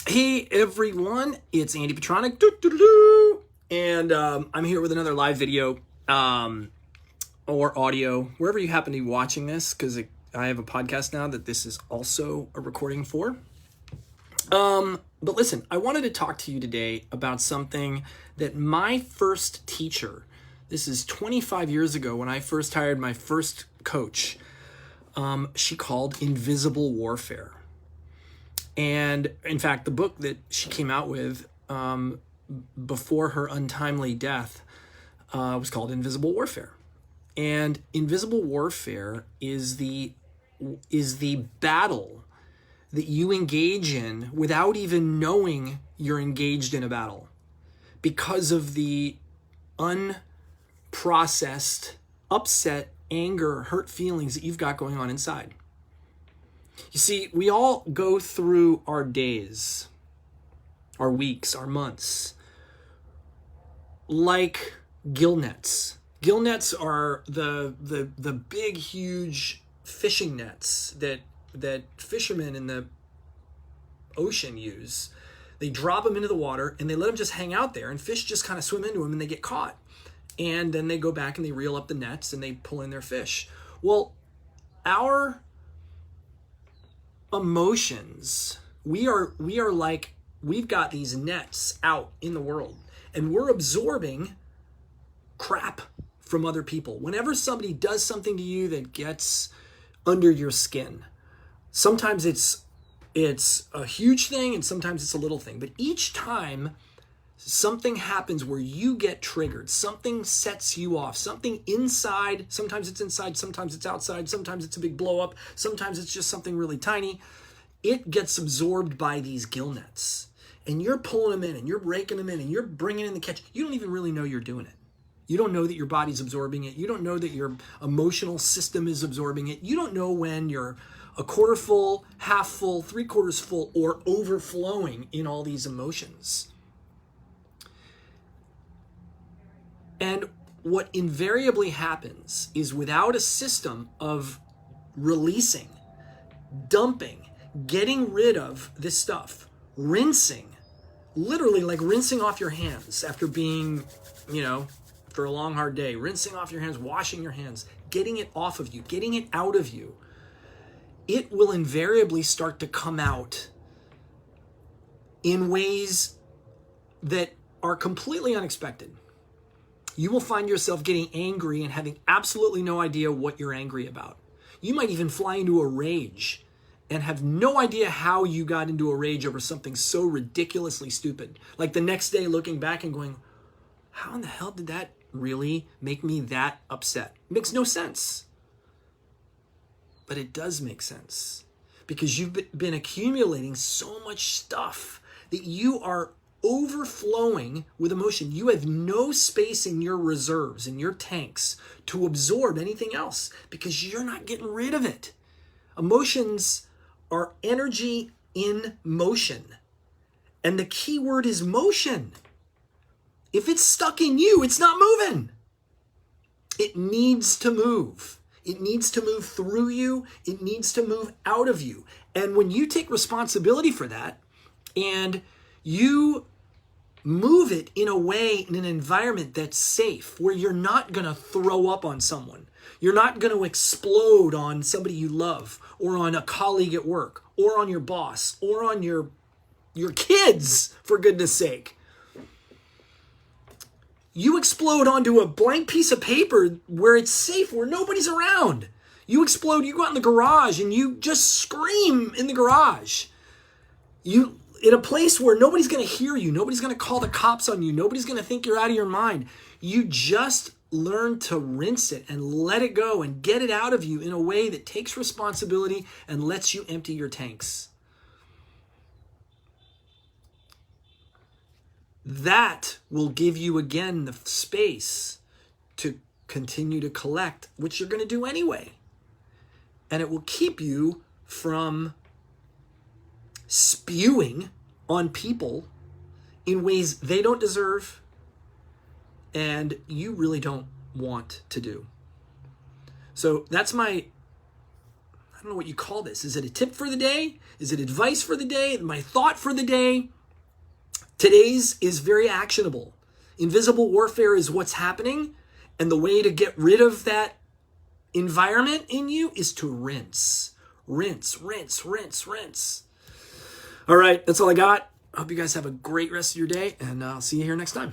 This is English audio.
Hey everyone, it's Andy Petronic, and I'm here with another live video or audio, wherever you happen to be watching this, because I have a podcast now that this is also a recording for. But listen, I wanted to talk to you today about something that my first teacher, this is 25 years ago when I first hired my first coach, she called invisible warfare. And in fact, the book that she came out with before her untimely death was called Invisible Warfare. And invisible warfare is the battle that you engage in without even knowing you're engaged in a battle, because of the unprocessed upset, anger, hurt feelings that you've got going on inside. You see, we all go through our days, our weeks, our months, like gill nets. Gill nets are the big, huge fishing nets that fishermen in the ocean use. They drop them into the water and they let them just hang out there, and fish just kind of swim into them and they get caught. And then they go back and they reel up the nets and they pull in their fish. Well, our emotions, we are like, we've got these nets out in the world and we're absorbing crap from other people. Whenever somebody does something to you that gets under your skin, sometimes it's a huge thing and sometimes it's a little thing, but each time something happens where you get triggered, something sets you off, something inside, sometimes it's inside, sometimes it's outside, sometimes it's a big blow up, sometimes it's just something really tiny, it gets absorbed by these gill nets. And you're pulling them in and you're raking them in and you're bringing in the catch. You don't even really know you're doing it. You don't know that your body's absorbing it. You don't know that your emotional system is absorbing it. You don't know when you're a quarter full, half full, 3/4 full, or overflowing in all these emotions. And what invariably happens is, without a system of releasing, dumping, getting rid of this stuff, rinsing, literally like rinsing off your hands after being, for a long, hard day, rinsing off your hands, washing your hands, getting it off of you, getting it out of you, it will invariably start to come out in ways that are completely unexpected. You will find yourself getting angry and having absolutely no idea what you're angry about. You might even fly into a rage and have no idea how you got into a rage over something so ridiculously stupid. Like the next day looking back and going, how in the hell did that really make me that upset? It makes no sense. But it does make sense, because you've been accumulating so much stuff that you are overflowing with emotion. You have no space in your reserves, in your tanks, to absorb anything else, because you're not getting rid of it. Emotions are energy in motion. And the key word is motion. If it's stuck in you, it's not moving. It needs to move. It needs to move through you. It needs to move out of you. And when you take responsibility for that and you move it in a way, in an environment that's safe, where you're not going to throw up on someone, you're not going to explode on somebody you love, or on a colleague at work, or on your boss, or on your kids, for goodness sake. You explode onto a blank piece of paper where it's safe, where nobody's around. You explode, you go out in the garage and you just scream in the garage. You in a place where nobody's going to hear you, nobody's going to call the cops on you, nobody's going to think you're out of your mind. You just learn to rinse it and let it go and get it out of you in a way that takes responsibility and lets you empty your tanks. That will give you, again, the space to continue to collect, which you're going to do anyway. And it will keep you from spewing on people in ways they don't deserve and you really don't want to do. So that's my, I don't know what you call this. Is it a tip for the day? Is it advice for the day? My thought for the day? Today's is very actionable. Invisible warfare is what's happening. And the way to get rid of that environment in you is to rinse. Rinse, rinse, rinse, rinse. All right, that's all I got. I hope you guys have a great rest of your day, and I'll see you here next time.